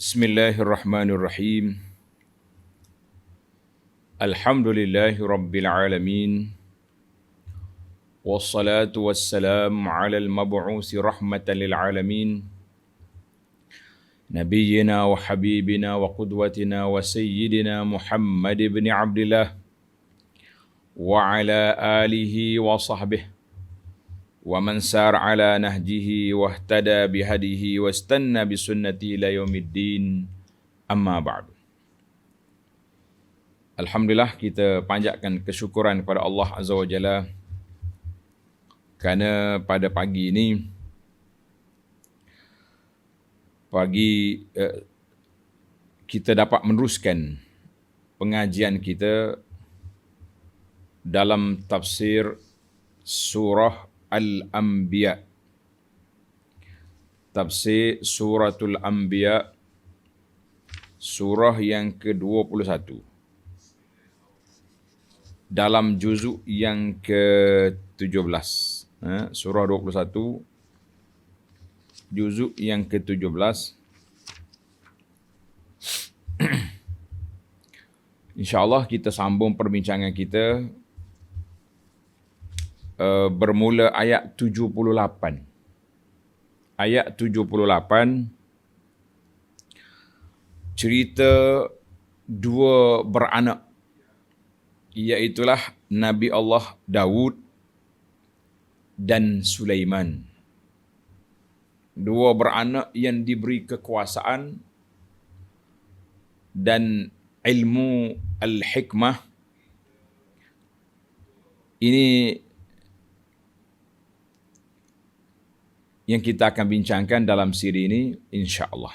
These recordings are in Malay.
Bismillahirrahmanirrahim. Alhamdulillahi rabbil alamin. Wassalatu wassalamu ala al-mab'usi rahmatan lil alamin. Nabiyyina wa habibina wa qudwatina wa sayyidina Muhammad ibn Abdillah wa ala alihi wa sahbihi wa man sar ala nahjihi wa ihtada bihadihi wa istanna bisunnati ila yaumiddin, amma ba'du. Alhamdulillah, kita panjatkan kesyukuran kepada Allah Azza wa Jalla kerana pada pagi ini kita dapat meneruskan pengajian kita dalam tafsir surah Al-Anbiya. Tafsir Suratul Anbiya, surah yang ke-21. Dalam juzuk yang ke-17. Surah 21, juzuk yang ke-17. InsyaAllah kita sambung perbincangan kita bermula ayat 78. Ayat 78, cerita dua beranak, iaitulah Nabi Allah Daud dan Sulaiman. Dua beranak yang diberi kekuasaan dan ilmu al-hikmah. Ini yang kita akan bincangkan dalam siri ini, insya-Allah.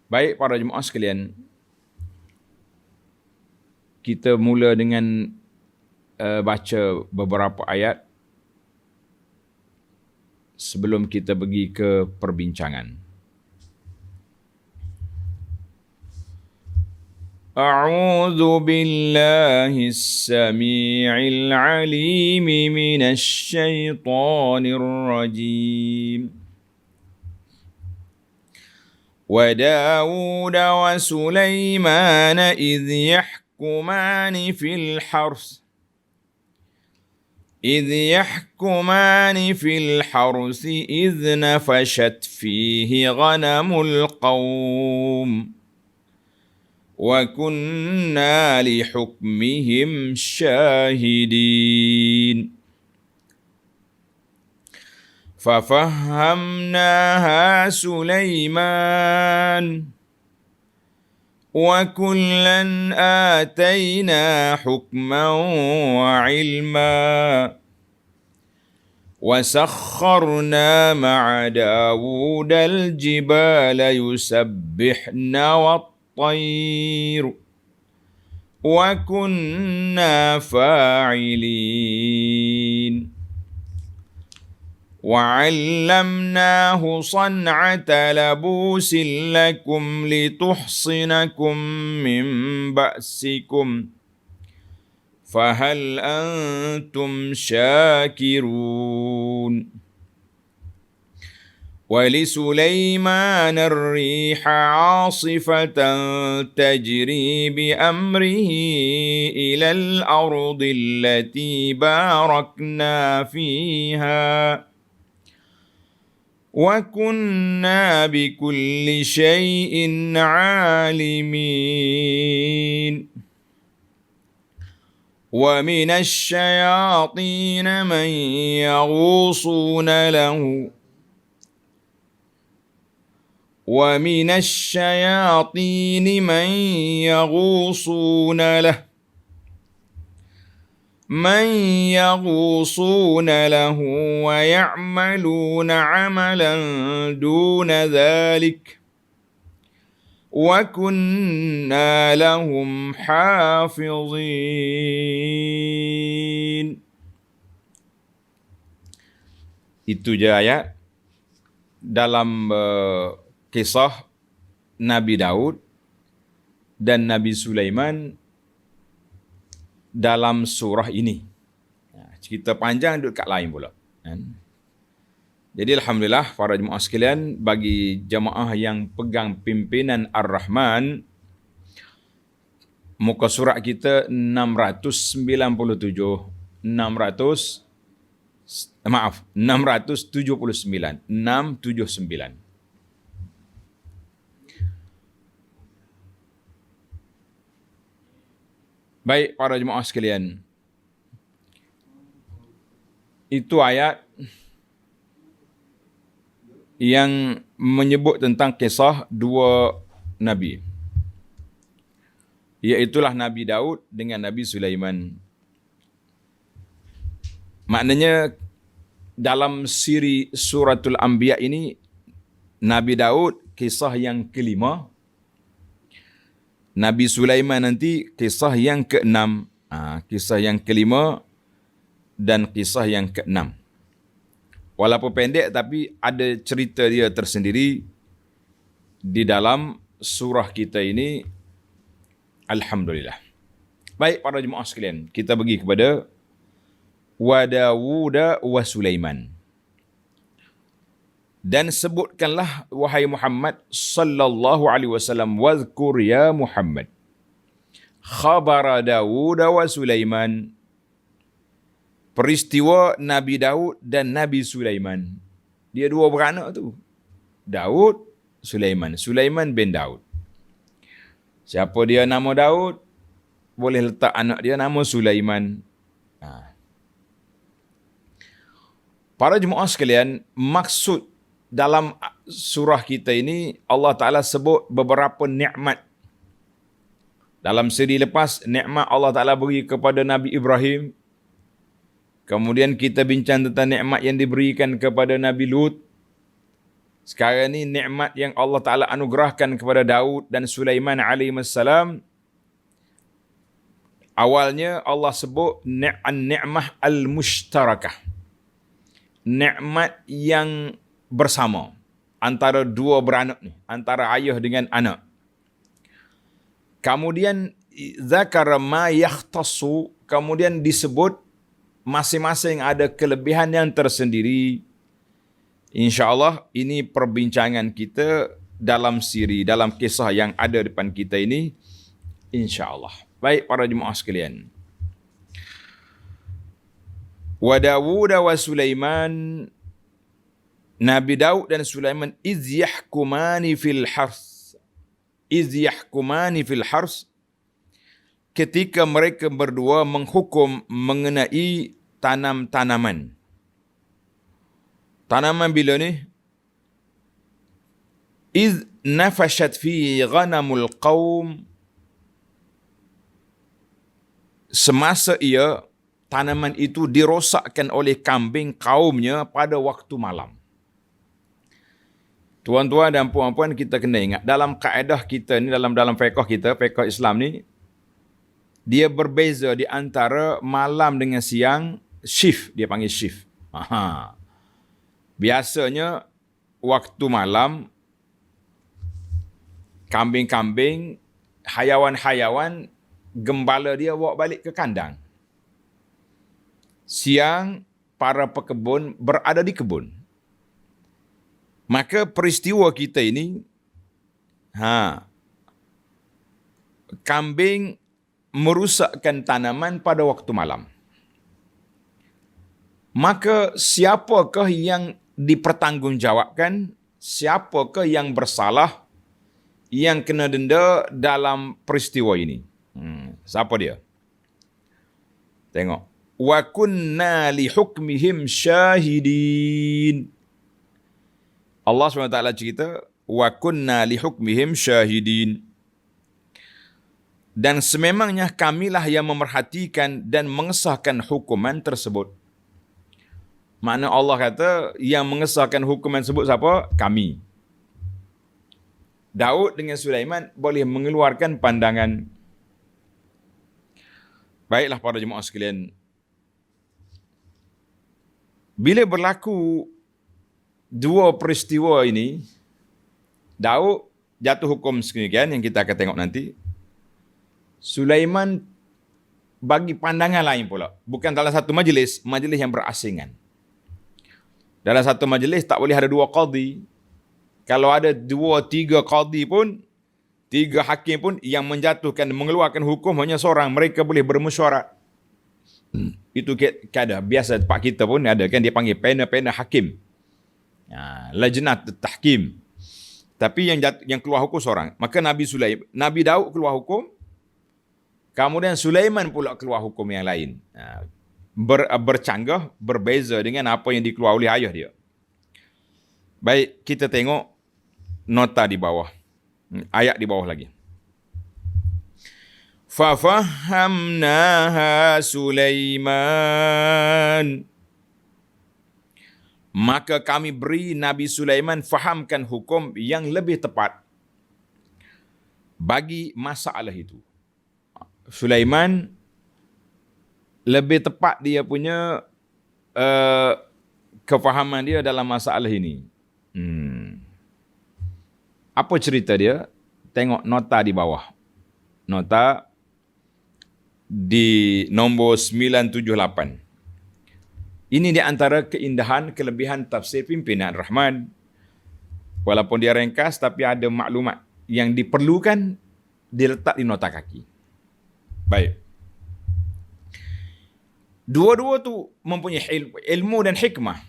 Baik para jemaah sekalian, kita mula dengan baca beberapa ayat sebelum kita pergi ke perbincangan. A'udzu billahi as-sami'il 'alim minasy syaithanir rajim. Wa Daud wa Sulaiman idh yahkumani fil hars إذ نفشت فيه غنم القوم وكنا لحكمهم شاهدين ففهمناها سليمان وكلا آتينا حكما وعلما وسخرنا مع داود الجبال يسبحن والطير وكنا فاعلين وعلمناه صنعة لبوس لكم لتحصنكم من بأسكم فهل أنتم شاكرون ولسليمان الريح عاصفة تجري بأمره إلى الأرض التي باركنا فيها وكنا بكل شيء عالمين ومن الشياطين من يغوصون له ويعملون عملا دون ذلك وكنا لهم حافظين. Itu je ayat dalam kisah Nabi Daud dan Nabi Sulaiman dalam surah ini. Cerita panjang duduk kat lain pula. Jadi alhamdulillah para jemaah sekalian, bagi jemaah yang pegang pimpinan Ar-Rahman, muka surat kita 697, 679. Baik para jemaah sekalian, itu ayat yang menyebut tentang kisah dua Nabi. Iaitulah Nabi Daud dengan Nabi Sulaiman. Maknanya dalam siri suratul Anbiya ini, Nabi Daud kisah yang kelima, Nabi Sulaiman nanti kisah yang keenam. Kisah yang kelima dan kisah yang keenam. Walaupun pendek tapi ada cerita dia tersendiri di dalam surah kita ini. Alhamdulillah. Baik para jemaah sekalian, kita pergi kepada wa Dawuda wa Sulaiman. Dan sebutkanlah wahai Muhammad sallallahu alaihi wasallam, wazkur ya Muhammad khabara Dawud wa Sulaiman, peristiwa Nabi Daud dan Nabi Sulaiman. Dia dua beranak tu. Daud, Sulaiman. Sulaiman bin Daud. Siapa dia nama Daud, boleh letak anak dia nama Sulaiman. Para jemaah sekalian, maksud dalam surah kita ini, Allah Ta'ala sebut beberapa nikmat. Dalam siri lepas, nikmat Allah Ta'ala beri kepada Nabi Ibrahim. Kemudian kita bincang tentang nikmat yang diberikan kepada Nabi Lut. Sekarang ni nikmat yang Allah Ta'ala anugerahkan kepada Daud dan Sulaiman alaihissalam. Awalnya Allah sebut ni'mah al-mushtarakah. Nikmat yang bersama antara dua beranak ni, antara ayah dengan anak. Kemudian zakara ma yakhtassu, kemudian disebut masing-masing ada kelebihan yang tersendiri. InsyaAllah ini perbincangan kita dalam siri, dalam kisah yang ada depan kita ini. InsyaAllah. Baik para jemaah sekalian. Wa Dawud wa Sulaiman, Nabi Daud dan Sulaiman, iz yahkumani fil hars. Iz yahkumani fil hars, ketika mereka berdua menghukum mengenai tanam-tanaman. Tanaman bila ni? Iz nafashat fi ghanamul qaum, semasa ia, tanaman itu dirosakkan oleh kambing kaumnya pada waktu malam. Tuan-tuan dan puan-puan, kita kena ingat, dalam kaedah kita ni, dalam fiqh kita, fiqh Islam ni, dia berbeza di antara malam dengan siang, shift, dia panggil shift. Biasanya, waktu malam, kambing-kambing, hayawan-hayawan, gembala dia bawa balik ke kandang. Siang, para pekebun berada di kebun. Maka peristiwa kita ini, kambing merusakkan tanaman pada waktu malam. Maka siapakah yang dipertanggungjawabkan? Siapakah yang bersalah, yang kena denda dalam peristiwa ini? Siapa dia? Tengok. Wa kunna li hukmihim syahidin. Allah SWT cerita, wa kunna li hukmihim syahidin. Dan sememangnya kamilah yang memerhatikan dan mengesahkan hukuman tersebut. Makna Allah kata, yang mengesahkan hukuman tersebut siapa? Kami. Daud dengan Sulaiman boleh mengeluarkan pandangan. Baiklah para jemaah sekalian. Bila berlaku dua peristiwa ini, Daud jatuh hukum sedemikian yang kita akan tengok nanti. Sulaiman bagi pandangan lain pula. Bukan dalam satu majlis yang berasingan. Dalam satu majlis tak boleh ada 2 qadhi. Kalau ada 2, 3 qadhi pun, 3 hakim pun yang menjatuhkan, mengeluarkan hukum hanya seorang, mereka boleh bermesyuarat. Itu keadaan biasa tempat kita pun ada kan, dia panggil panel hakim. Lajnat tahkim. Tapi yang keluar hukum seorang. Maka Nabi Daud keluar hukum, kemudian Sulaiman pula keluar hukum yang lain. Bercanggah, berbeza dengan apa yang dikeluar oleh ayah dia. Baik, kita tengok nota di bawah. Ayat di bawah lagi. Fafahamnaha Sulaiman. Maka kami beri Nabi Sulaiman fahamkan hukum yang lebih tepat bagi masalah itu. Sulaiman lebih tepat dia punya kefahaman dia dalam masalah ini. Apa cerita dia? Tengok nota di bawah. Nota di nombor 978. Ini di antara keindahan, kelebihan tafsir pimpinan Rahman. Walaupun dia ringkas, tapi ada maklumat yang diperlukan diletak di nota kaki. Baik. Dua-dua tu mempunyai ilmu dan hikmah.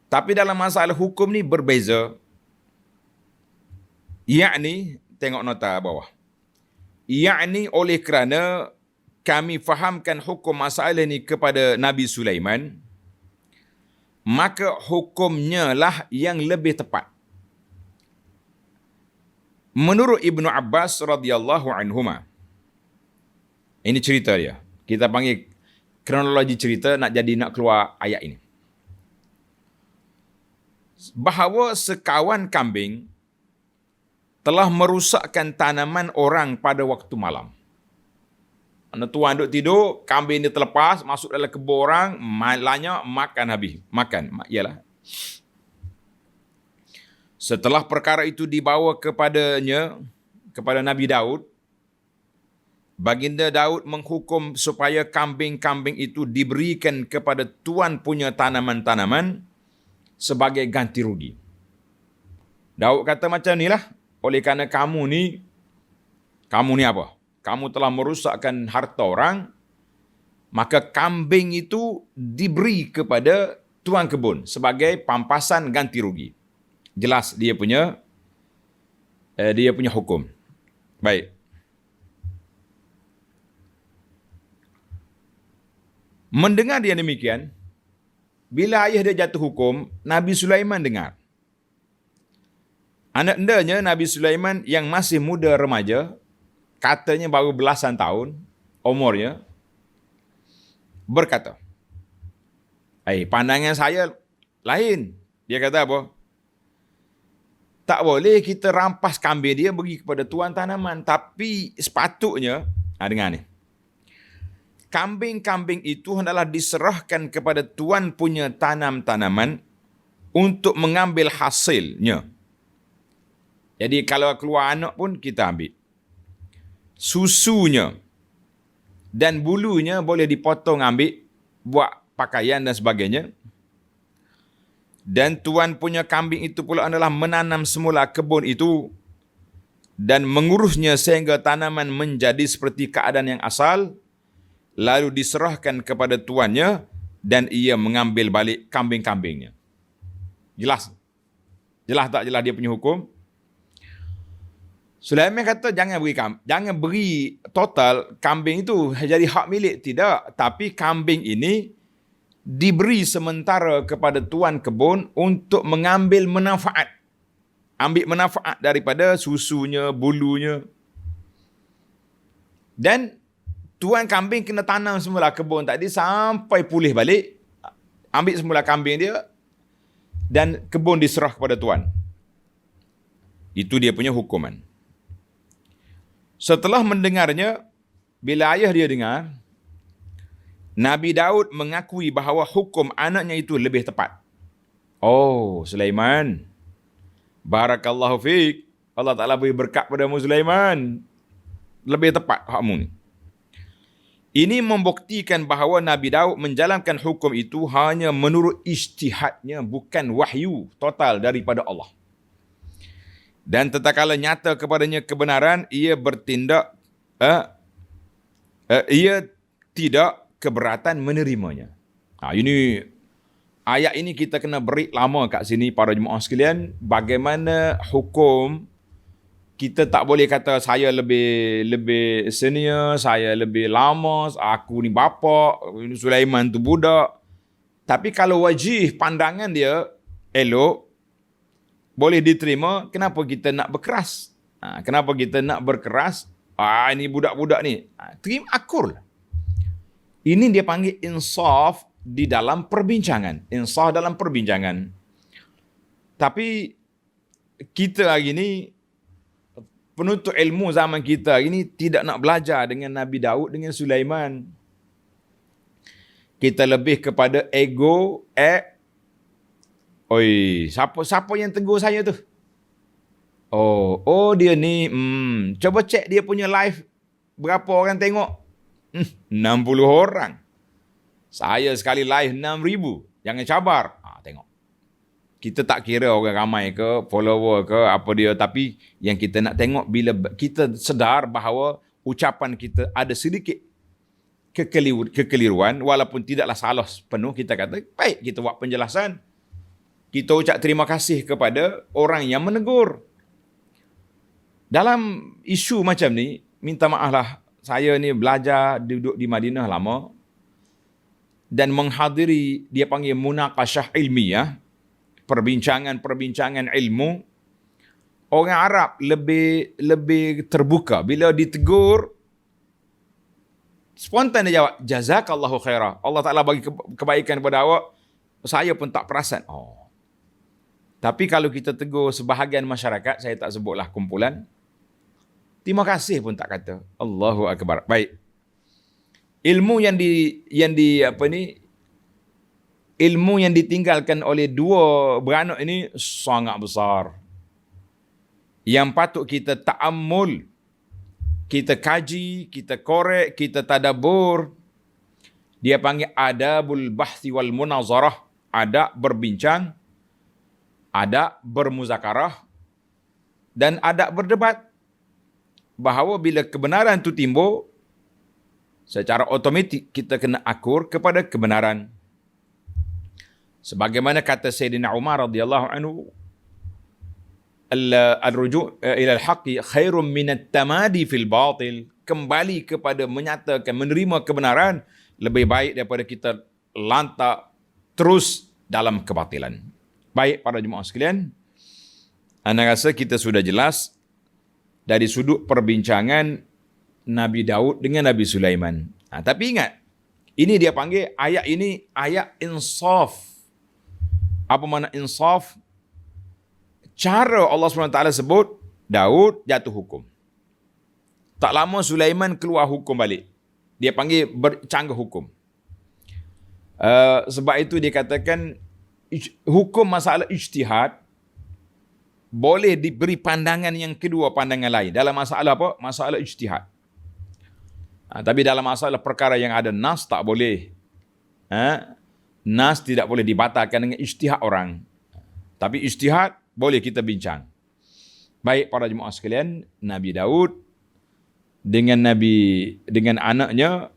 Tapi dalam masalah hukum ni berbeza. Yakni, tengok nota bawah. Yakni oleh kerana kami fahamkan hukum masalah ini kepada Nabi Sulaiman, maka hukumnya lah yang lebih tepat. Menurut Ibnu Abbas radhiyallahu anhuma. Ini cerita dia. Kita panggil kronologi cerita nak keluar ayat ini. Bahawa sekawan kambing telah merusakkan tanaman orang pada waktu malam. Tuan duduk tidur, kambing dia terlepas, masuk dalam kebun orang, malanya makan habis. Makan, ialah. Setelah perkara itu dibawa kepada Nabi Daud, Baginda Daud menghukum supaya kambing-kambing itu diberikan kepada tuan punya tanaman-tanaman sebagai ganti rugi. Daud kata macam inilah, oleh kerana kamu ni apa? Kamu telah merusakkan harta orang, maka kambing itu diberi kepada tuan kebun sebagai pampasan ganti rugi. Jelas dia punya hukum. Baik. Mendengar dia demikian, bila ayah dia jatuh hukum, Nabi Sulaiman dengar. Anak endanya Nabi Sulaiman yang masih muda remaja, katanya baru belasan tahun umurnya, berkata, pandangan saya lain. Dia kata apa? Tak boleh kita rampas kambing dia bagi kepada tuan tanaman. Tapi sepatutnya, dengar ni, kambing-kambing itu hendaklah diserahkan kepada tuan punya tanam-tanaman untuk mengambil hasilnya. Jadi kalau keluar anak pun kita ambil. Susunya dan bulunya boleh dipotong ambil buat pakaian dan sebagainya. Dan tuan punya kambing itu pula adalah menanam semula kebun itu dan mengurusnya sehingga tanaman menjadi seperti keadaan yang asal, lalu diserahkan kepada tuannya dan ia mengambil balik kambing-kambingnya. Jelas? Jelas tak jelas dia punya hukum? Sulaiman kata jangan beri total kambing itu jadi hak milik, tidak. Tapi kambing ini diberi sementara kepada tuan kebun untuk mengambil manfaat. Ambil manfaat daripada susunya, bulunya. Dan tuan kambing kena tanam semula kebun tadi sampai pulih balik. Ambil semula kambing dia dan kebun diserah kepada tuan. Itu dia punya hukuman. Setelah mendengarnya, bila ayah dia dengar, Nabi Daud mengakui bahawa hukum anaknya itu lebih tepat. Oh, Sulaiman. Barakallahu fiik. Allah Ta'ala beri berkat padamu Sulaiman. Lebih tepat hakmu ni. Ini membuktikan bahawa Nabi Daud menjalankan hukum itu hanya menurut ijtihadnya, bukan wahyu total daripada Allah. Dan tatkala nyata kepadanya kebenaran, ia bertindak, ia tidak keberatan menerimanya. Ini ayat ini kita kena beri lama kat sini para jemaah sekalian. Bagaimana hukum, kita tak boleh kata saya lebih senior, saya lebih lama, aku ni bapa, Sulaiman tu budak. Tapi kalau wajih pandangan dia elok, boleh diterima, kenapa kita nak berkeras? Kenapa kita nak berkeras? Ini budak-budak ni. Terima, akurlah. Ini dia panggil insaf di dalam perbincangan. Insaf dalam perbincangan. Tapi kita hari ni, penuntut ilmu zaman kita hari ni tidak nak belajar dengan Nabi Daud, dengan Sulaiman. Kita lebih kepada ego, siapa yang tegur saya tu? Oh dia ni, coba cek dia punya live, berapa orang tengok? 60 orang. Saya sekali live 6,000. Jangan cabar. Tengok. Kita tak kira orang ramai ke, follower ke, apa dia. Tapi yang kita nak tengok, bila kita sedar bahawa ucapan kita ada sedikit kekeliruan, walaupun tidaklah salah penuh, kita kata, baik kita buat penjelasan. Kita ucap terima kasih kepada orang yang menegur. Dalam isu macam ni, minta maaf lah, saya ni belajar, duduk di Madinah lama, dan menghadiri, dia panggil munaqashah ilmiah, perbincangan ilmu. Orang Arab lebih terbuka. Bila ditegur, spontan dia jawab, jazakallahu khairah. Allah Ta'ala bagi kebaikan kepada awak, saya pun tak perasan. Tapi kalau kita tegur sebahagian masyarakat, saya tak sebutlah kumpulan, terima kasih pun tak kata. Allahu Akbar. Baik. Ilmu ilmu yang ditinggalkan oleh dua beranak ini sangat besar. Yang patut kita ta'ammul, kita kaji, kita korek, kita tadabbur. Dia panggil adabul bahthi wal munazarah. Adab berbincang, adab bermuzakarah, dan adab berdebat. Bahawa bila kebenaran itu timbul, secara otomatik kita kena akur kepada kebenaran. Sebagaimana kata Sayyidina Umar radhiyallahu anhu, al-ruju' ila al-haqqi khairum min at-tamadi fil batil. Kembali kepada menyatakan, menerima kebenaran, lebih baik daripada kita lantak terus dalam kebatilan. Baik para jemaah sekalian, anda rasa kita sudah jelas dari sudut perbincangan Nabi Daud dengan Nabi Sulaiman. Tapi ingat, ini dia panggil ayat ini ayat insaf. Apa makna insaf? Cara Allah SWT sebut, Daud jatuh hukum. Tak lama Sulaiman keluar hukum balik. Dia panggil bercanggah hukum. Sebab itu dia katakan hukum masalah ijtihad boleh diberi pandangan yang kedua, pandangan lain. Dalam masalah apa? Masalah ijtihad. Tapi dalam masalah perkara yang ada nas, tak boleh. Nas tidak boleh dibatalkan dengan ijtihad orang. Tapi ijtihad boleh kita bincang. Baik para jemaah sekalian, Nabi Daud dengan anaknya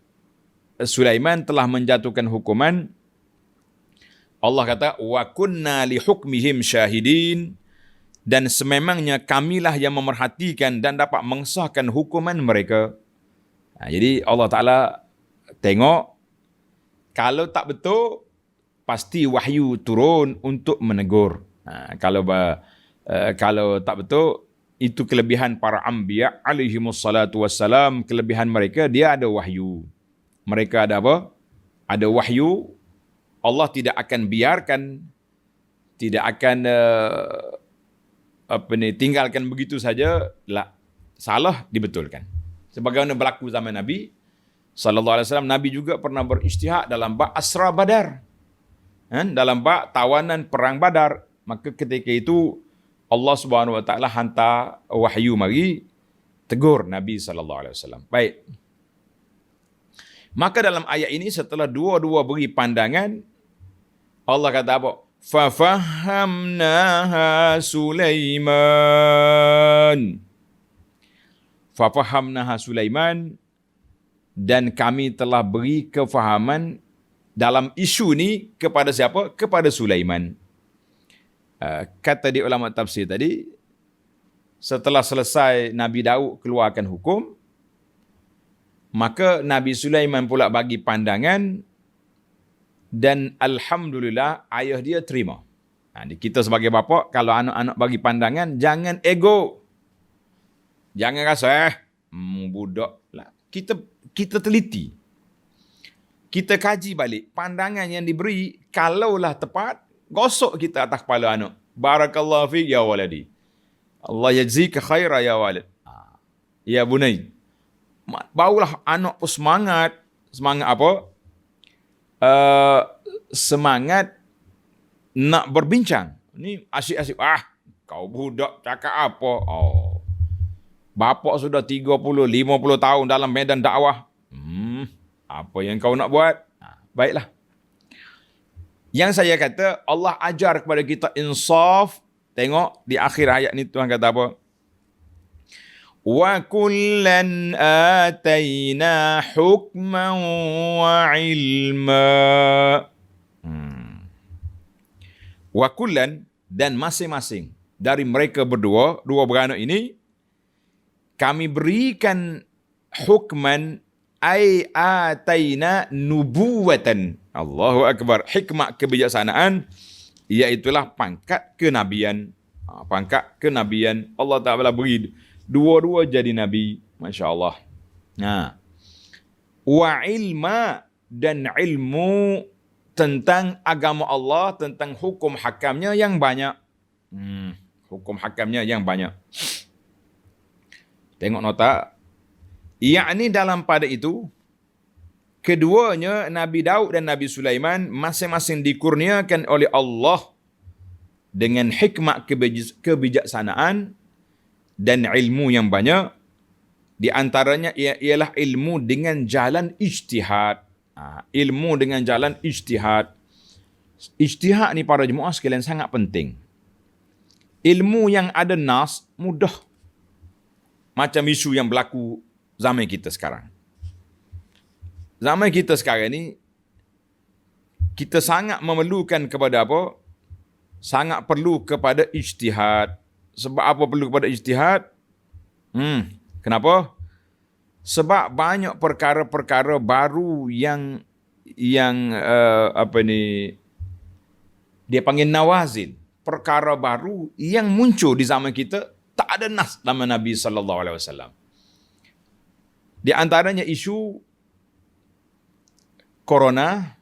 Sulaiman telah menjatuhkan hukuman. Allah kata, wa kunna li hukmihim syahidin, dan sememangnya kamilah yang memerhatikan dan dapat mengesahkan hukuman mereka. Jadi Allah Ta'ala tengok, kalau tak betul, pasti wahyu turun untuk menegur. Kalau tak betul, itu kelebihan para anbiya alaihimussalatu wassalam. Kelebihan mereka, dia ada wahyu. Mereka ada apa? Ada wahyu. Allah tidak akan biarkan, tidak akan tinggalkan begitu saja. Salah dibetulkan. Sebagaimana berlaku zaman Nabi sallallahu alaihi wasallam, Nabi juga pernah berijtihad dalam bab Asra Badar. Dalam bab tawanan perang Badar, maka ketika itu Allah Subhanahu wa taala hantar wahyu mari tegur Nabi sallallahu alaihi wasallam. Baik. Maka dalam ayat ini setelah dua-dua beri pandangan, Allah kata apa? Fafahamnaha Sulaiman. Fafahamnaha Sulaiman, dan kami telah beri kefahaman dalam isu ni kepada siapa? Kepada Sulaiman. Kata di ulama tafsir tadi, setelah selesai Nabi Daud keluarkan hukum, maka Nabi Sulaiman pula bagi pandangan, dan alhamdulillah ayah dia terima. Kita sebagai bapa, kalau anak-anak bagi pandangan, jangan ego. Jangan rasa, budak lah. Kita teliti. Kita kaji balik. Pandangan yang diberi, kalaulah tepat, gosok kita atas kepala anak. Barakallahu fiik ya waladi. Allah yajzika khaira ya walid. Ya bunai. Barulah anak pun semangat. Semangat apa? Semangat nak berbincang. Ni asyik-asyik. Kau budak cakap apa? Bapa sudah 30, 50 tahun dalam medan dakwah. Apa yang kau nak buat? Baiklah. Yang saya kata, Allah ajar kepada kita insaf. Tengok di akhir ayat ni Tuhan kata apa? Wa kullan atayna hukman wa ilma. Wa kullan, dan masing-masing dari mereka berdua, dua beranak ini, kami berikan hukman, ay atayna nubuwatan. Allahu Akbar. Hikmah kebijaksanaan, iaitulah pangkat kenabian. Pangkat kenabian. Allah Ta'ala beri dua-dua jadi Nabi. Masya Allah. Wa ilma, dan ilmu tentang agama Allah, tentang hukum hakamnya yang banyak. Hukum hakamnya yang banyak. Tengok nota. Yakni dalam pada itu, keduanya Nabi Daud dan Nabi Sulaiman masing-masing dikurniakan oleh Allah dengan hikmah kebijaksanaan dan ilmu yang banyak. Di antaranya ialah ilmu dengan jalan ijtihad. Ilmu dengan jalan ijtihad. Ijtihad ni para jemaah sekalian sangat penting. Ilmu yang ada nas mudah. Macam isu yang berlaku zaman kita sekarang. Zaman kita sekarang ni, kita sangat memerlukan kepada apa? Sangat perlu kepada ijtihad. Sebab apa perlu kepada ijtihad? Kenapa? Sebab banyak perkara-perkara baru yang dia panggil nawazil. Perkara baru yang muncul di zaman kita, tak ada nas dalam Nabi SAW. Di antaranya isu corona.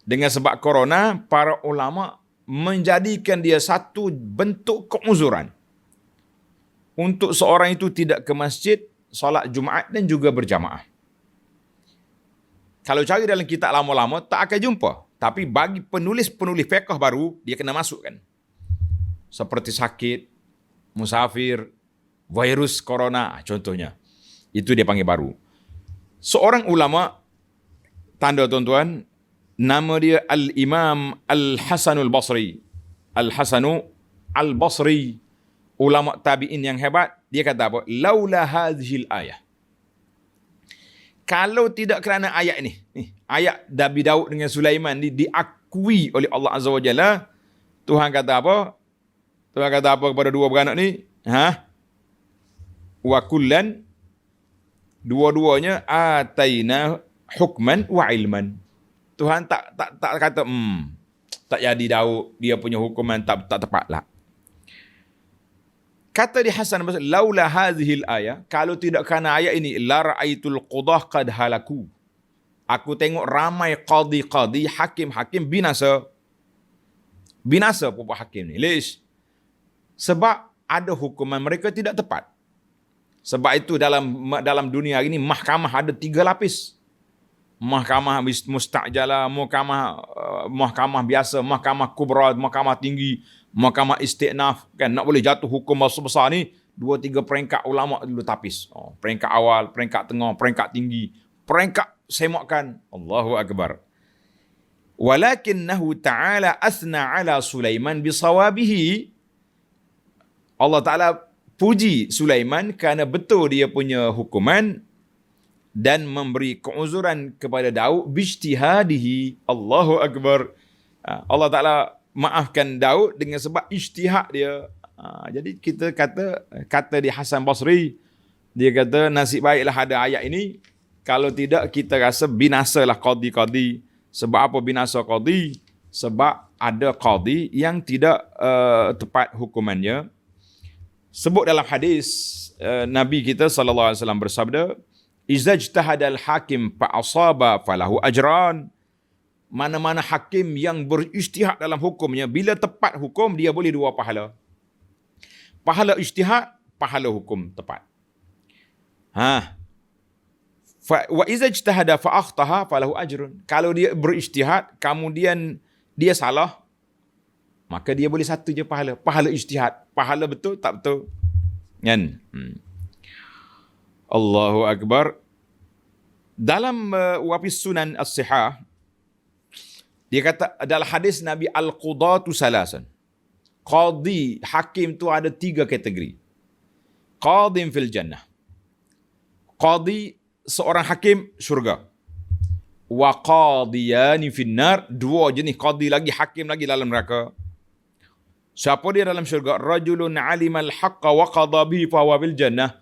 Dengan sebab corona, para ulama menjadikan dia satu bentuk keuzuran untuk seorang itu tidak ke masjid, solat Jumaat dan juga berjamaah. Kalau cari dalam kitab lama-lama, tak akan jumpa. Tapi bagi penulis-penulis fiqh baru, dia kena masukkan. Seperti sakit, musafir, virus corona, contohnya. Itu dia panggil baru. Seorang ulama, tanda tuan-tuan, nama dia Al-Imam Al-Hasanul Basri. Al-Hasanu Al-Basri, ulama tabi'in yang hebat. Dia kata apa? Laula hadhil ayah. Kalau tidak kerana ayat ini, ayat Nabi Daud dengan Sulaiman ni diakui oleh Allah Azza wa Jalla, Tuhan kata apa? Tuhan kata apa kepada dua beranak ni? Wa kullan, dua-duanya ataina hukman wa ilman. Tuhan tak kata tak jadi Daud, dia punya hukuman tak tepatlah. Kata di Hasan Basri, laula hadhil ayah, kalau tidak kerana ayat ini, la ra'aitul qudah qad halaku. Aku tengok ramai qadi-qadi, hakim-hakim binasa. Binasa puak hakim ni. Lish? Sebab ada hukuman mereka tidak tepat. Sebab itu dalam dunia ini mahkamah ada 3 lapis. Mahkamah mustajalah, mahkamah biasa, mahkamah kubra, mahkamah tinggi, mahkamah istinaf, kan nak boleh jatuh hukum besar ni 2-3 peringkat ulama dulu tapis. Peringkat awal, peringkat tengah, peringkat tinggi, peringkat semokkan. Allahu Akbar. Walakinnahu ta'ala asna ala Sulaiman bisawabihi. Allah Ta'ala puji Sulaiman kerana betul dia punya hukuman dan memberi keuzuran kepada Daud bijtihadihi. Allahu Akbar. Allah Ta'ala maafkan Daud dengan sebab ijtihad dia. Jadi kita kata di Hasan Basri, dia kata nasib baiklah ada ayat ini, kalau tidak kita rasa binasalah qadi-qadi. Sebab apa binasa qadi? Sebab ada qadi yang tidak tepat hukumannya. Sebut dalam hadis Nabi kita sallallahu alaihi wasallam bersabda, "Iza ijtahadal hakim fa asaba falahu ajran." Mana-mana hakim yang berijtihad dalam hukumnya, bila tepat hukum dia boleh 2 pahala. Pahala ijtihad, pahala hukum tepat. Wa iza ijtahada fa akhtaha falahu ajrun. Kalau dia berijtihad kemudian dia salah, maka dia boleh 1 je pahala. Pahala ijtihad. Pahala betul tak betul. Kan? Allahu Akbar. Dalam wafis sunan as-sihah, dia kata dalam hadis Nabi, al-qudatu salasan. Qadi, hakim tu ada 3 kategori. Qadin fil jannah. Qadi, seorang hakim syurga. Wa qadiyani finnar, 2 jenis qadi lagi, hakim lagi dalam neraka. Siapa dia dalam syurga? Rajulun alimal haqqa wa qada bihi fa huwa bil jannah.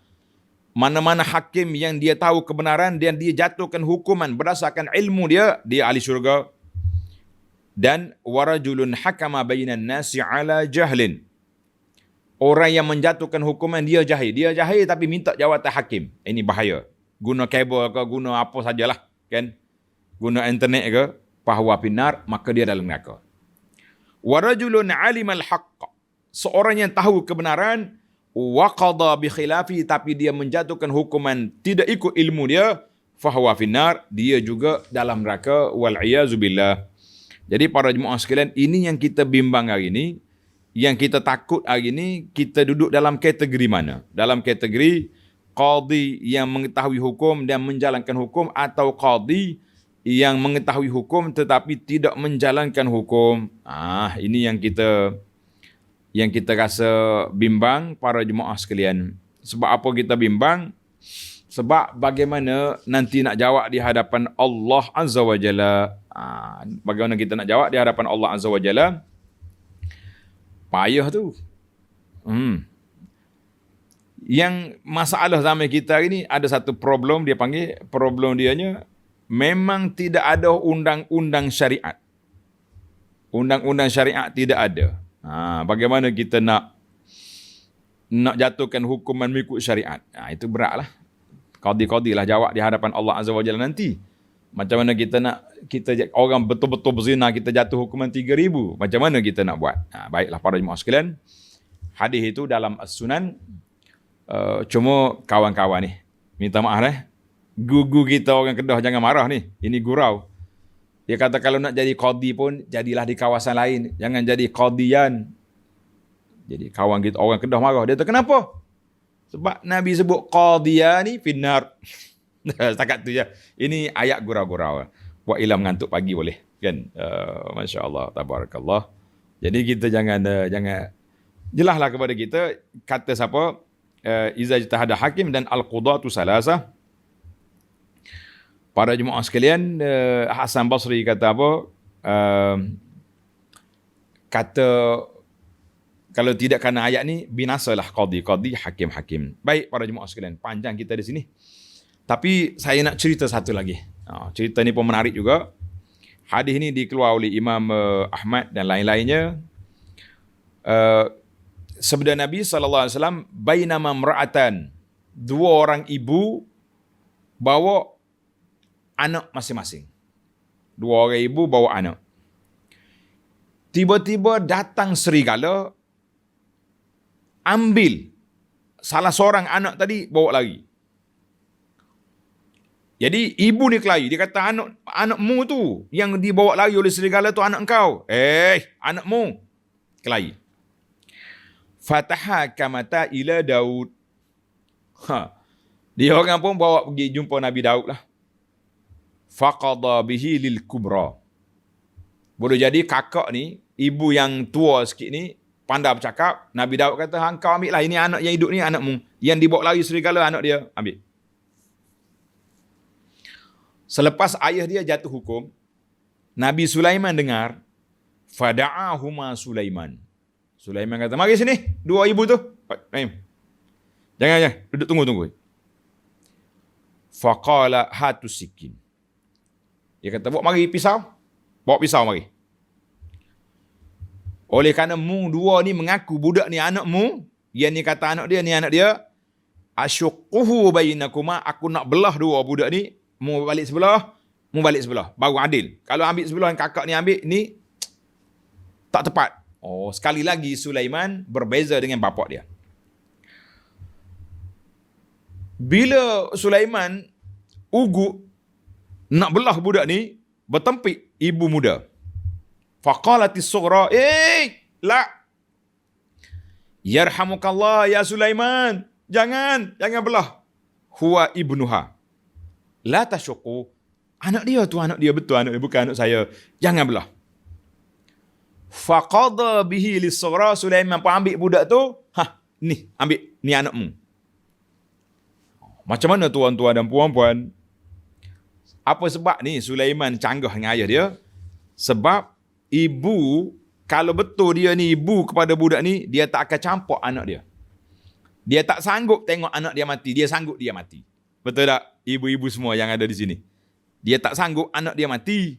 Mana-mana hakim yang dia tahu kebenaran dan dia jatuhkan hukuman berdasarkan ilmu dia, dia ahli syurga. Dan warajulun hakama bainan nasi ala jahlin. Orang yang menjatuhkan hukuman dia jahil. Dia jahil tapi minta jawatan hakim. Ini bahaya. Guna kabel ke, guna apa sajalah, kan? Guna internet ke, fahuwa finnar, maka dia dalam neraka. Warajulun alimal haqq. Seorang yang tahu kebenaran, wa qada bi khilafi, tapi dia menjatuhkan hukuman tidak ikut ilmu dia, fahuwa finnar, dia juga dalam neraka, wal iyazu billah. Jadi para jemaah sekalian, ini yang kita bimbang hari ini, yang kita takut hari ini, kita duduk dalam kategori mana? Dalam kategori qadi yang mengetahui hukum dan menjalankan hukum, atau qadi yang mengetahui hukum tetapi tidak menjalankan hukum. Ini yang kita rasa bimbang para jemaah sekalian. Sebab apa kita bimbang? Sebab bagaimana nanti nak jawab di hadapan Allah Azza wa Jalla. Bagaimana kita nak jawab di hadapan Allah Azza wa Jalla? Payah tu. Yang masalah zaman kita ini ada satu problem, dia panggil problem dianya, memang tidak ada undang-undang syariat. Undang-undang syariat tidak ada. Bagaimana kita nak jatuhkan hukuman mengikut syariat? Itu beratlah. Qadi-qadi lah jawab di hadapan Allah Azza wa Jalla nanti. Macam mana kita orang betul-betul berzina, kita jatuh hukuman 3,000. Macam mana kita nak buat? Baiklah para jemaah sekalian. Hadis itu dalam As-Sunan. Cuma kawan-kawan ni, minta maaf gugu kita orang Kedah jangan marah ni. Ini gurau. Dia kata kalau nak jadi qadi pun jadilah di kawasan lain. Jangan jadi qadian. Jadi kawan kita orang Kedah marah. Dia kata kenapa? Sebab Nabi sebut qadiyani finnar. Setakat tu je. Ini ayat gurau-gurau. Buat ilam ngantuk pagi boleh. Kan? Masya Allah. Tabarakallah. Jadi kita jangan jelaslah kepada kita. Kata siapa? Iza ijtahada hakim dan al-qudatu salasah. Para jemaah sekalian, Hasan Basri kata apa? Kata kalau tidak kerana ayat ni, binasalah qadi, hakim. Baik para jemaah sekalian, panjang kita di sini. Tapi saya nak cerita satu lagi. Cerita ni pun menarik juga. Hadis ni dikeluar oleh Imam Ahmad dan lain-lainnya. Sabda Nabi SAW, bainama mra'atan, 2 orang ibu bawa anak masing-masing. 2 orang ibu bawa anak. Tiba-tiba datang serigala, ambil salah seorang anak tadi, bawa lari. Jadi ibu ni kelahi. Dia kata anakmu tu yang dibawa lari oleh serigala tu anak engkau. Anakmu kelahi. Fatahakamata ila Daud. Dia orang pun bawa pergi jumpa Nabi Daud lah. faqada bihi lil kubra. Boleh jadi kakak ni, ibu yang tua sikit ni, pandai bercakap. Nabi Daud kata, hang kau ambil lah, ini anak yang hidup ni anakmu. Yang dibawa lari serigala anak dia, ambil. Selepas ayah dia jatuh hukum, Nabi Sulaiman dengar, fada'ahuma Sulaiman. Sulaiman kata, mari sini, dua ibu tu. Jangan, duduk tunggu. Faqala hatu sikin. Dia kata, bawa mari pisau. Bawa pisau mari. Oleh kerana mu dua ni mengaku budak ni anakmu, yang ni kata anak dia, ni anak dia, asyuquhu bainakuma, aku nak belah dua budak ni, mu balik sebelah, baru adil. Kalau ambil sebelah yang kakak ni ambil, ni tak tepat. Oh, sekali lagi Sulaiman berbeza dengan bapak dia. Bila Sulaiman ugut nak belah budak ni, bertempik ibu muda. Faqalatis sughra, la. Yarhamukallah ya Sulaiman, jangan belah. Huwa ibnuha. La tashuqu. Anak dia betul, anak dia bukan anak saya. Jangan belah. Faqada bihi lis-sughra, Sulaiman pun ambil budak tu, ni ambil, ni anakmu. Macam mana tuan-tuan dan puan-puan? Apa sebab ni Sulaiman canggah dengan ayah dia? Sebab ibu, kalau betul dia ni ibu kepada budak ni, dia tak akan campur anak dia. Dia tak sanggup tengok anak dia mati, dia sanggup dia mati. Betul tak? Ibu-ibu semua yang ada di sini. Dia tak sanggup anak dia mati,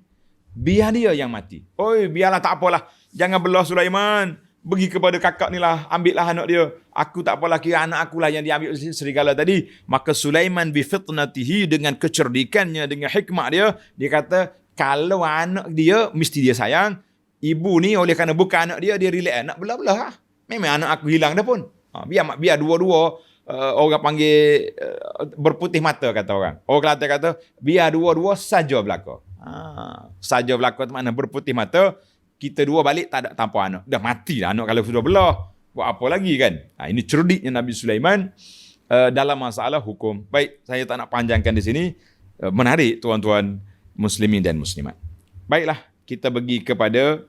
biar dia yang mati. Oi, biarlah, tak apalah. Jangan belah Sulaiman. Pergi kepada kakak ni lah, ambillah anak dia. Aku tak apalah, kira anak akulah yang diambil serigala tadi. Maka Sulaiman bifitnatihi, dengan kecerdikannya, dengan hikmah dia, dia kata, kalau anak dia, mesti dia sayang. Ibu ni oleh kerana bukan anak dia relax. Nak belah-belah lah. Memang anak aku hilang dah pun. Biar dua-dua, orang panggil berputih mata, kata orang. Orang Kelantan kata, biar dua-dua saja belaka. Saja belaka tu makna berputih mata. Kita dua balik tak ada tanpa anak. Dah mati lah anak kalau sudah belah. Buat apa lagi kan? Ini cerdiknya Nabi Sulaiman dalam masalah hukum. Baik, saya tak nak panjangkan di sini. Menarik tuan-tuan muslimin dan muslimat. Baiklah, kita pergi kepada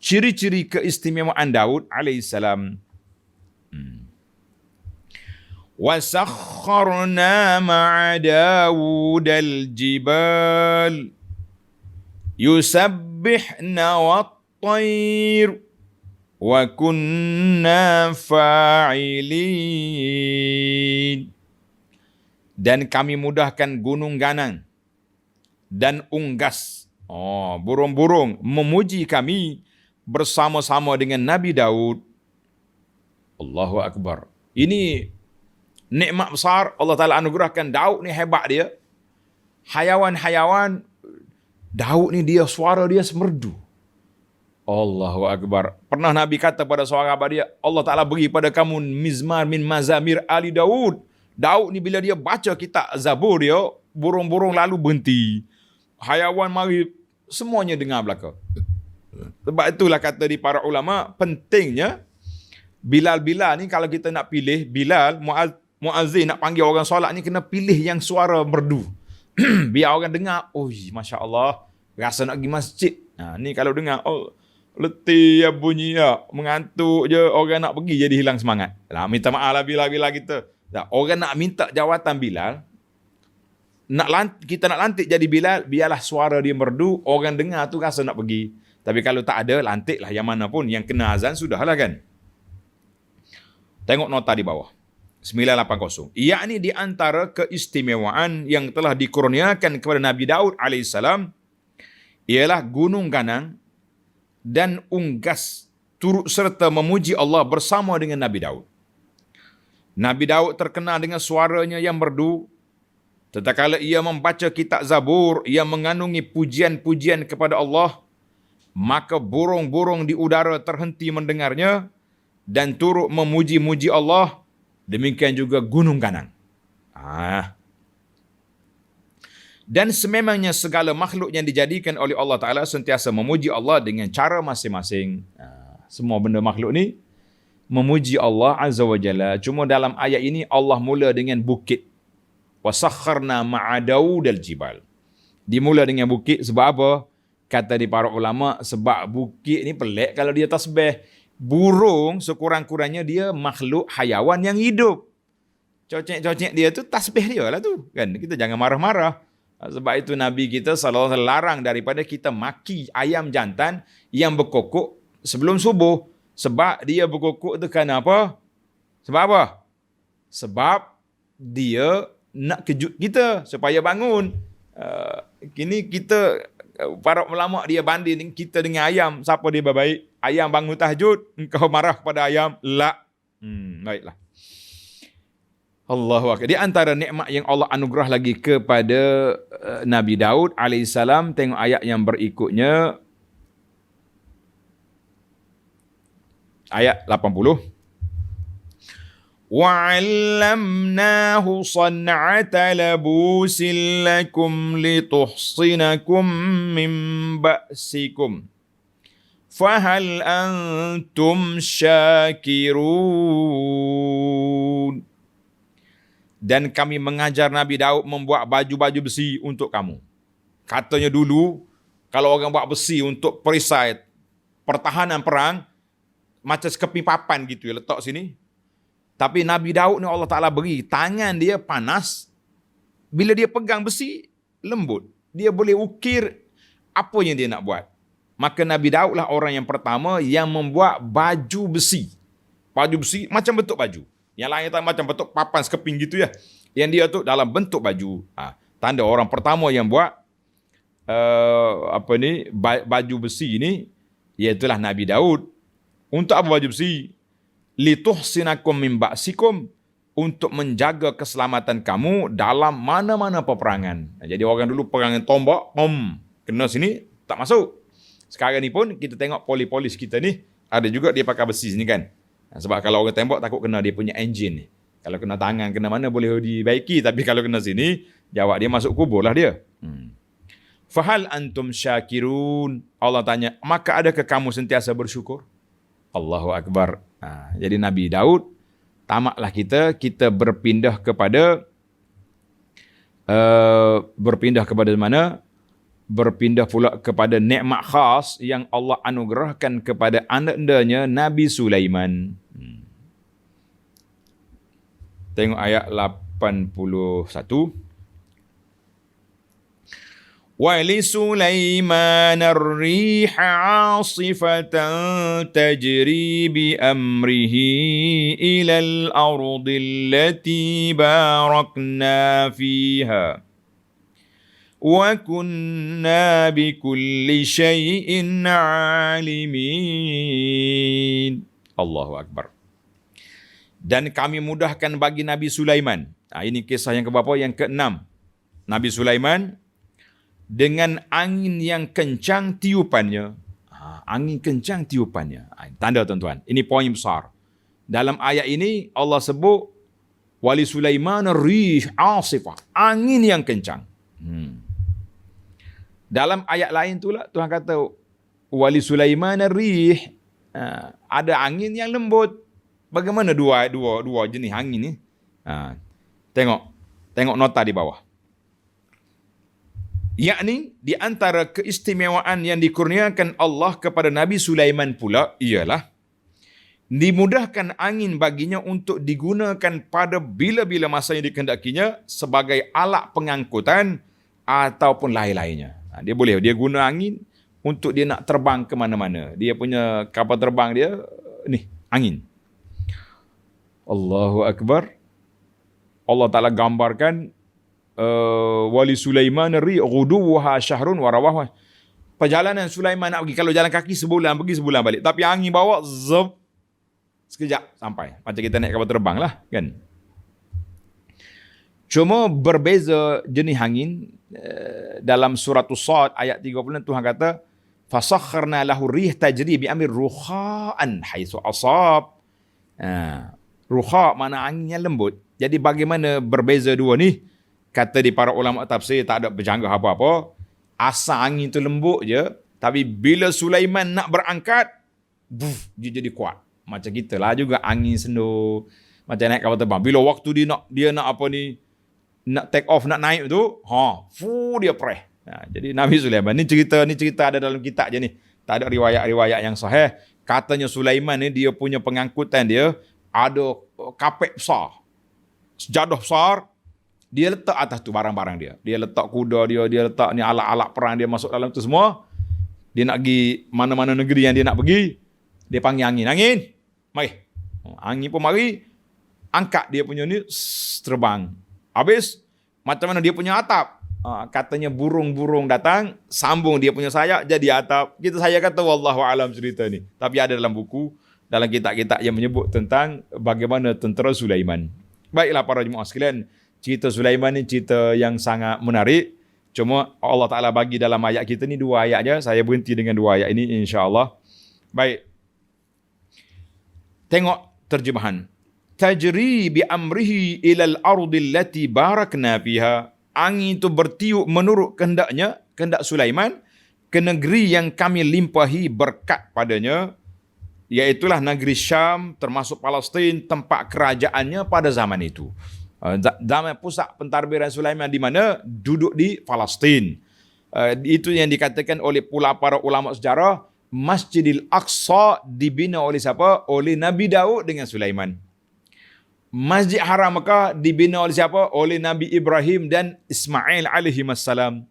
ciri-ciri keistimewaan Daud alaihissalam. وَسَخَّرْنَا مَعَ دَاوُودَ الْجِبَالِ يُسَبِّحْنَ وَالطَّيْرُ وَكُنَّا فَاعِلِينَ. Dan kami mudahkan gunung ganang dan unggas. Burung-burung memuji kami bersama-sama dengan Nabi Daud. Allahu Akbar. Ini nikmat besar Allah Ta'ala anugerahkan Daud ni, hebat dia. Hayawan-hayawan, Daud ni dia, suara dia semerdu. Allahu Akbar. Pernah Nabi kata pada seorang sahabat dia, Allah Ta'ala beri pada kamu mizmar min mazamir Ali Daud. Daud ni bila dia baca kitab Zabur dia, burung-burung lalu berhenti. Hayawan mari, semuanya dengar belaka. Sebab itulah kata di para ulama, pentingnya Bilal ni kalau kita nak pilih, Bilal, Muazzin nak panggil orang solat ni, kena pilih yang suara merdu. Biar orang dengar, Masya Allah, rasa nak pergi masjid. Ni kalau dengar, letih ya bunyi ya, mengantuk je, orang nak pergi jadi hilang semangat. Minta maaf lah Bilal kita. Orang nak minta jawatan Bilal, kita nak lantik jadi Bilal, biarlah suara dia merdu, orang dengar tu rasa nak pergi. Tapi kalau tak ada, lantiklah yang mana pun, yang kena azan sudahlah kan. Tengok nota di bawah. 980. Yakni di antara keistimewaan yang telah dikurniakan kepada Nabi Daud alaihissalam ialah gunung ganang dan unggas turut serta memuji Allah bersama dengan Nabi Daud. Nabi Daud terkenal dengan suaranya yang merdu. Tatkala ia membaca kitab Zabur yang mengandungi pujian-pujian kepada Allah, maka burung-burung di udara terhenti mendengarnya dan turut memuji-muji Allah. Demikian juga gunung ganang. Dan sememangnya segala makhluk yang dijadikan oleh Allah Ta'ala sentiasa memuji Allah dengan cara masing-masing. Semua benda makhluk ni memuji Allah Azza wa Jalla. Cuma dalam ayat ini Allah mula dengan bukit. وَسَخَّرْنَا مَعَ دَاوُودَ الْجِبَالِ. Dimula dengan bukit sebab apa? Kata di para ulama, sebab bukit ni pelik kalau dia tasbih. Burung sekurang-kurangnya dia makhluk hayawan yang hidup. Cocek-cocek dia tu tasbih dia lah tu. Kan? Kita jangan marah-marah. Sebab itu Nabi kita sallallahu alaihi wasallam larang daripada kita maki ayam jantan yang berkokok sebelum subuh. Sebab dia berkokok tu kerana apa? Sebab apa? Sebab dia nak kejut kita supaya bangun. Kini kita, para ulama dia banding kita dengan ayam. Siapa dia baik? Ayam bangun tahajud, engkau marah kepada ayam? La. Baiklah. Allahu Akbar. Di antara nikmat yang Allah anugerah lagi kepada Nabi Daud alaihissalam, tengok ayat yang berikutnya. Ayat 80. وَعَلَّمْنَاهُ صَنْعَةَ لَبُوسٍ لَكُمْ لِتُحْصِنَكُمْ مِنْ بَأْسِكُمْ فَهَلْ أَنْتُمْ شَاكِرُونَ. Dan kami mengajar Nabi Daud membuat baju-baju besi untuk kamu. Katanya dulu, kalau orang buat besi untuk perisai pertahanan perang, macam sekeping papan gitu ya, letak sini. Tapi Nabi Daud ni Allah Ta'ala beri tangan dia panas. Bila dia pegang besi, lembut. Dia boleh ukir apa yang dia nak buat. Maka Nabi Daud lah orang yang pertama yang membuat baju besi. Baju besi macam bentuk baju. Yang lain tak macam bentuk papan sekeping gitu ya. Yang dia tu dalam bentuk baju. Tanda orang pertama yang buat baju besi ni, iaitulah Nabi Daud. Untuk apa baju besi? Lituhsinakum min ba'sikum, untuk menjaga keselamatan kamu dalam mana-mana peperangan. Jadi orang dulu perangan tombak, kena sini tak masuk. Sekarang ni pun kita tengok polis kita ni ada juga dia pakai besi sini kan. Sebab kalau orang tembak takut kena dia punya enjin ni. Kalau kena tangan, kena mana boleh dibaiki, tapi kalau kena sini jawab dia masuk kubur lah dia. Fahal antum syakirun. Allah tanya, maka adakah kamu sentiasa bersyukur? Allahu Akbar. Jadi Nabi Daud, tamaklah kita berpindah kepada mana? Berpindah pula kepada nikmat khas yang Allah anugerahkan kepada anak-anaknya Nabi Sulaiman. Tengok ayat 81. وَلِسُلَيْمَانَ الرِّيحَ عَاصِفَةً تَجْرِي بِأَمْرِهِ إِلَى الْأَرْضِ الَّتِي بَارَكْنَا فِيهَا وَكُنَّا بِكُلِّ شَيْءٍ عَالِمِينَ. Allahu Akbar. Dan kami mudahkan bagi Nabi Sulaiman. Ini kisah yang keberapa? Yang ke-6. Nabi Sulaiman dengan angin yang kencang tiupannya. Angin kencang tiupannya. Tanda tuan-tuan. Ini poin besar. Dalam ayat ini Allah sebut wali Sulaiman rih asifah. Angin yang kencang. Dalam ayat lain tu lah Tuhan kata wali Sulaiman rih. Ada angin yang lembut. Bagaimana dua jenis angin ni? Tengok nota di bawah. Yakni di antara keistimewaan yang dikurniakan Allah kepada Nabi Sulaiman pula ialah dimudahkan angin baginya untuk digunakan pada bila-bila masa yang dikehendakinya sebagai alat pengangkutan ataupun lain-lainnya. Dia guna angin untuk dia nak terbang ke mana-mana. Dia punya kapal terbang dia angin. Allahu Akbar. Allah Ta'ala gambarkan wali Sulaiman ri ghuduha syahrun wa rawaha. Perjalanan Sulaiman nak pergi, kalau jalan kaki sebulan pergi sebulan balik, tapi angin bawa sekejap sampai. Macam kita naik kapal terbang lah kan. Cuma berbeza jenis angin. Dalam surah As-Sad ayat 30 Tuhan kata fasakharna lahu rih tajri bi amri ruhaan haitsu asab. Ruha mana anginnya lembut. Jadi bagaimana berbeza dua ni? Kata di para ulama tafsir tak ada bercanggah apa-apa. Asal angin tu lembut je. Tapi bila Sulaiman nak berangkat, dia jadi kuat. Macam kita lah juga angin sendu. Macam naik kapal terbang. Bila waktu dia nak take off, nak naik tu, dia press. Jadi Nabi Sulaiman ni cerita ada dalam kitab je ni. Tak ada riwayat-riwayat yang sahih. Katanya Sulaiman ni dia punya pengangkutan dia ada kapek besar. Sejadah besar. Dia letak atas tu barang-barang dia. Dia letak kuda dia letak ni alat-alat perang dia masuk dalam tu semua. Dia nak pergi mana-mana negeri yang dia nak pergi. Dia panggil angin. Angin, mari. Angin pun mari. Angkat dia punya ni, terbang. Habis, macam mana dia punya atap. Katanya burung-burung datang, sambung dia punya sayap, jadi atap. Saya kata, wallahu alam cerita ni. Tapi ada dalam buku, dalam kitab-kitab yang menyebut tentang bagaimana tentera Sulaiman. Baiklah para jemaah sekalian, cerita Sulaiman ni cerita yang sangat menarik. Cuma Allah Ta'ala bagi dalam ayat kita ni 2 ayat je. Saya berhenti dengan 2 ayat ini insya-Allah. Baik. Tengok terjemahan. Tajri bi amrihi ilal ardi allati barakna fiha. Angin itu bertiup menurut kehendaknya, kehendak Sulaiman, ke negeri yang kami limpahi berkat padanya, iaitulah negeri Syam, termasuk Palestin, tempat kerajaannya pada zaman itu. Zaman pusat pentadbiran Sulaiman di mana? Duduk di Palestin. Itu yang dikatakan oleh pula para ulama sejarah, Masjidil Aqsa dibina oleh siapa? Oleh Nabi Daud dengan Sulaiman. Masjid Haram Mekah dibina oleh siapa? Oleh Nabi Ibrahim dan Ismail alaihissalam.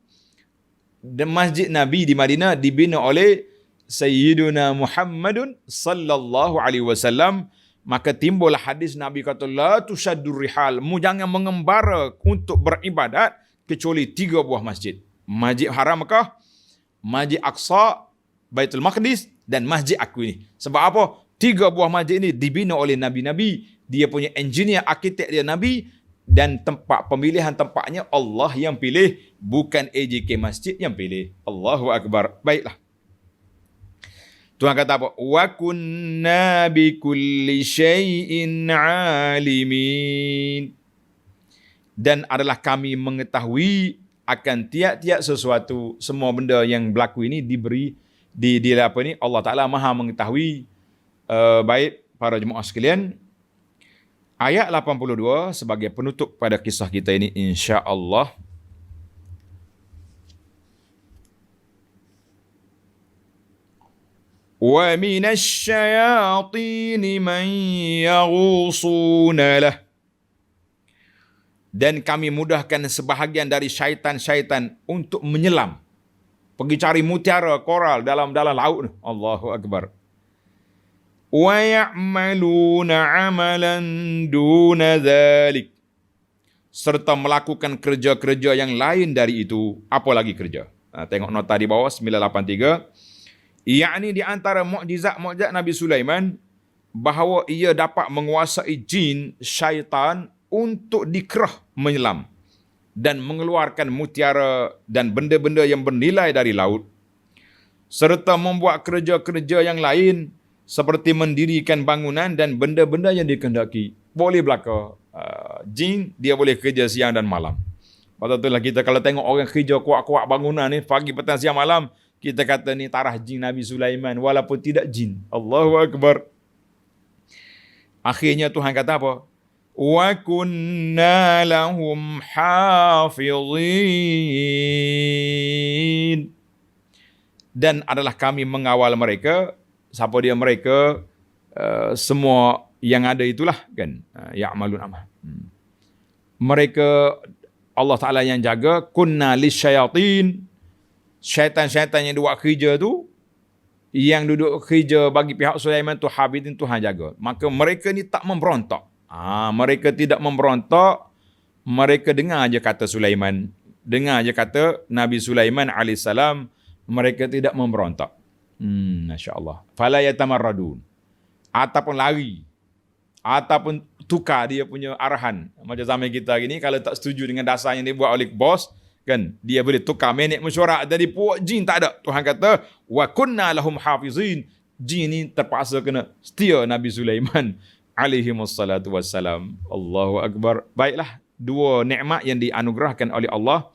Dan Masjid Nabi di Madinah dibina oleh Sayyiduna Muhammadun sallallahu alaihi wasallam. Maka timbullah hadis Nabi kata, la tushaddur rihal, mu jangan mengembara untuk beribadat kecuali 3 buah masjid. Masjid Haram Mekah, Masjid Aqsa, Baitul Maqdis dan Masjid aku ini. Sebab apa? 3 buah masjid ini dibina oleh Nabi-Nabi. Dia punya engineer, arkitek dia Nabi. Dan tempat pemilihan tempatnya Allah yang pilih, bukan AJK Masjid yang pilih. Allahu Akbar. Baiklah. Tuhan kata apa? Wa kunna bi kulli syai'in alimin. Dan adalah kami mengetahui akan tiap-tiap sesuatu, semua benda yang berlaku ini diberi di apa ni? Allah Taala Maha mengetahui. Baik para jemaah sekalian, ayat 82 sebagai penutup pada kisah kita ini insya-Allah. Wa minasy syayatin man yaghusuna lah. Dan kami mudahkan sebahagian dari syaitan-syaitan untuk menyelam. Pergi cari mutiara, koral dalam laut. Allahu Akbar. Wa ya'maluna 'amalan duna dzalik. Serta melakukan kerja-kerja yang lain dari itu. Apa lagi kerja? Tengok nota di bawah 983. Yakni di antara mukjizat-mukjizat Nabi Sulaiman bahawa ia dapat menguasai jin, syaitan untuk dikerah menyelam dan mengeluarkan mutiara dan benda-benda yang bernilai dari laut, serta membuat kerja-kerja yang lain seperti mendirikan bangunan dan benda-benda yang dikehendaki. Boleh belaka jin, dia boleh kerja siang dan malam. Patutlah kita kalau tengok orang kerja kuat-kuat bangunan ni pagi, petang, siang, malam, kita kata ni tarah jin Nabi Sulaiman walaupun tidak jin. Allahu Akbar. Akhirnya Tuhan kata apa? Wa kunna lahum hafizin. Dan adalah kami mengawal mereka. Siapa dia mereka? Semua yang ada itulah kan. Ya'malun amal. Mereka Allah Ta'ala yang jaga. Kunna lisyayatin. Syaitan-syaitan yang buat kerja tu, yang duduk kerja bagi pihak Sulaiman tu, habidin Tuhan jaga. Maka mereka ni tak memberontak. Mereka tidak memberontak. Mereka dengar aja kata Sulaiman. Dengar aja kata Nabi Sulaiman AS. Mereka tidak memberontak. Masya Allah. Fala yatamarradun. Ataupun lari. Ataupun tukar dia punya arahan. Macam zaman kita gini, kalau tak setuju dengan dasar yang dibuat oleh bos, kan, dia boleh tukar minit mesyuarat dari puak jin, tak ada. Tuhan kata wa kunna lahum hafizin. Jin ni terpaksa kena setia Nabi Sulaiman alaihi wassalatu wassalam. Allahu Akbar. Baiklah, 2 nikmat yang dianugerahkan oleh Allah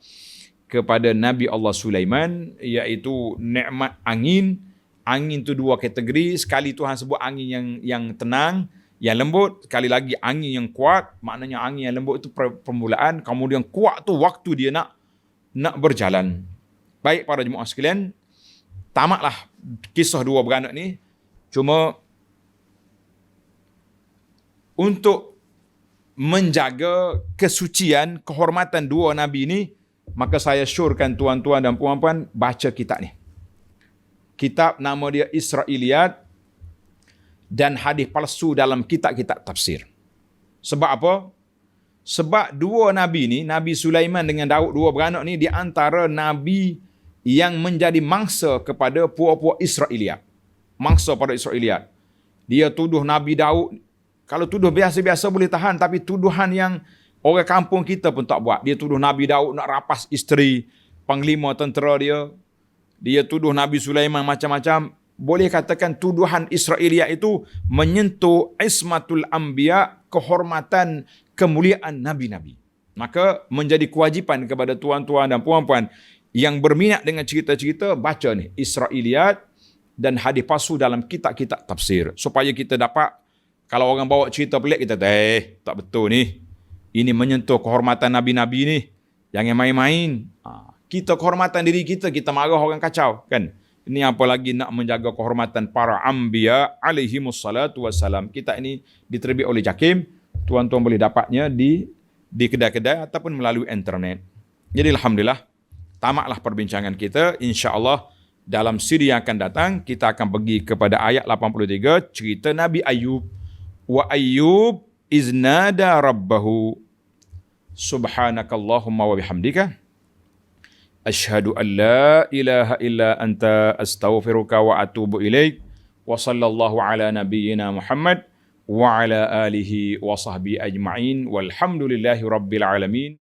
kepada Nabi Allah Sulaiman, iaitu nikmat angin. Angin tu 2 kategori. Sekali Tuhan sebut angin yang tenang, yang lembut. Sekali lagi angin yang kuat. Maknanya angin yang lembut itu permulaan, kemudian kuat tu waktu dia nak berjalan. Baik para jemaah sekalian, tamatlah kisah dua beranak ni. Cuma untuk menjaga kesucian, kehormatan dua Nabi ni, maka saya syorkan tuan-tuan dan puan-puan baca kitab ni. Kitab nama dia Israiliyat dan hadis palsu dalam kitab-kitab tafsir. Sebab apa? Sebab dua Nabi ni, Nabi Sulaiman dengan Daud, dua beranak ni, di antara Nabi yang menjadi mangsa kepada puak-puak Israiliyat. Mangsa pada Israiliyat. Dia tuduh Nabi Daud, kalau tuduh biasa-biasa boleh tahan, tapi tuduhan yang orang kampung kita pun tak buat. Dia tuduh Nabi Daud nak rapas isteri panglima tentera dia. Dia tuduh Nabi Sulaiman macam-macam. Boleh katakan tuduhan Israiliyat itu menyentuh ismatul anbiya, kehormatan, kemuliaan Nabi-Nabi. Maka menjadi kewajipan kepada tuan-tuan dan puan-puan yang berminat dengan cerita-cerita, baca ni Israiliyat dan hadis palsu dalam kitab-kitab tafsir. Supaya kita dapat, kalau orang bawa cerita pelik, kita tak betul ni. Ini menyentuh kehormatan Nabi-Nabi ni. Jangan main-main. Kita kehormatan diri kita, kita marah orang kacau. Kan? Ini apa lagi nak menjaga kehormatan para anbiya alaihimussalatu wassalam. Kitab ini diterbit oleh JAKIM. Tuan-tuan boleh dapatnya di kedai-kedai ataupun melalui internet. Jadi alhamdulillah, tamatlah perbincangan kita. InsyaAllah dalam siri yang akan datang, kita akan pergi kepada ayat 83, cerita Nabi Ayub. Wa Ayub iznada rabbahu subhanakallahumma wa bihamdika ashhadu an la ilaha illa anta astaghfiruka wa atubu ilaik wa sallallahu ala nabiyyina Muhammad wa ala alihi wa sahbihi ajma'in walhamdulillahi rabbil alamin.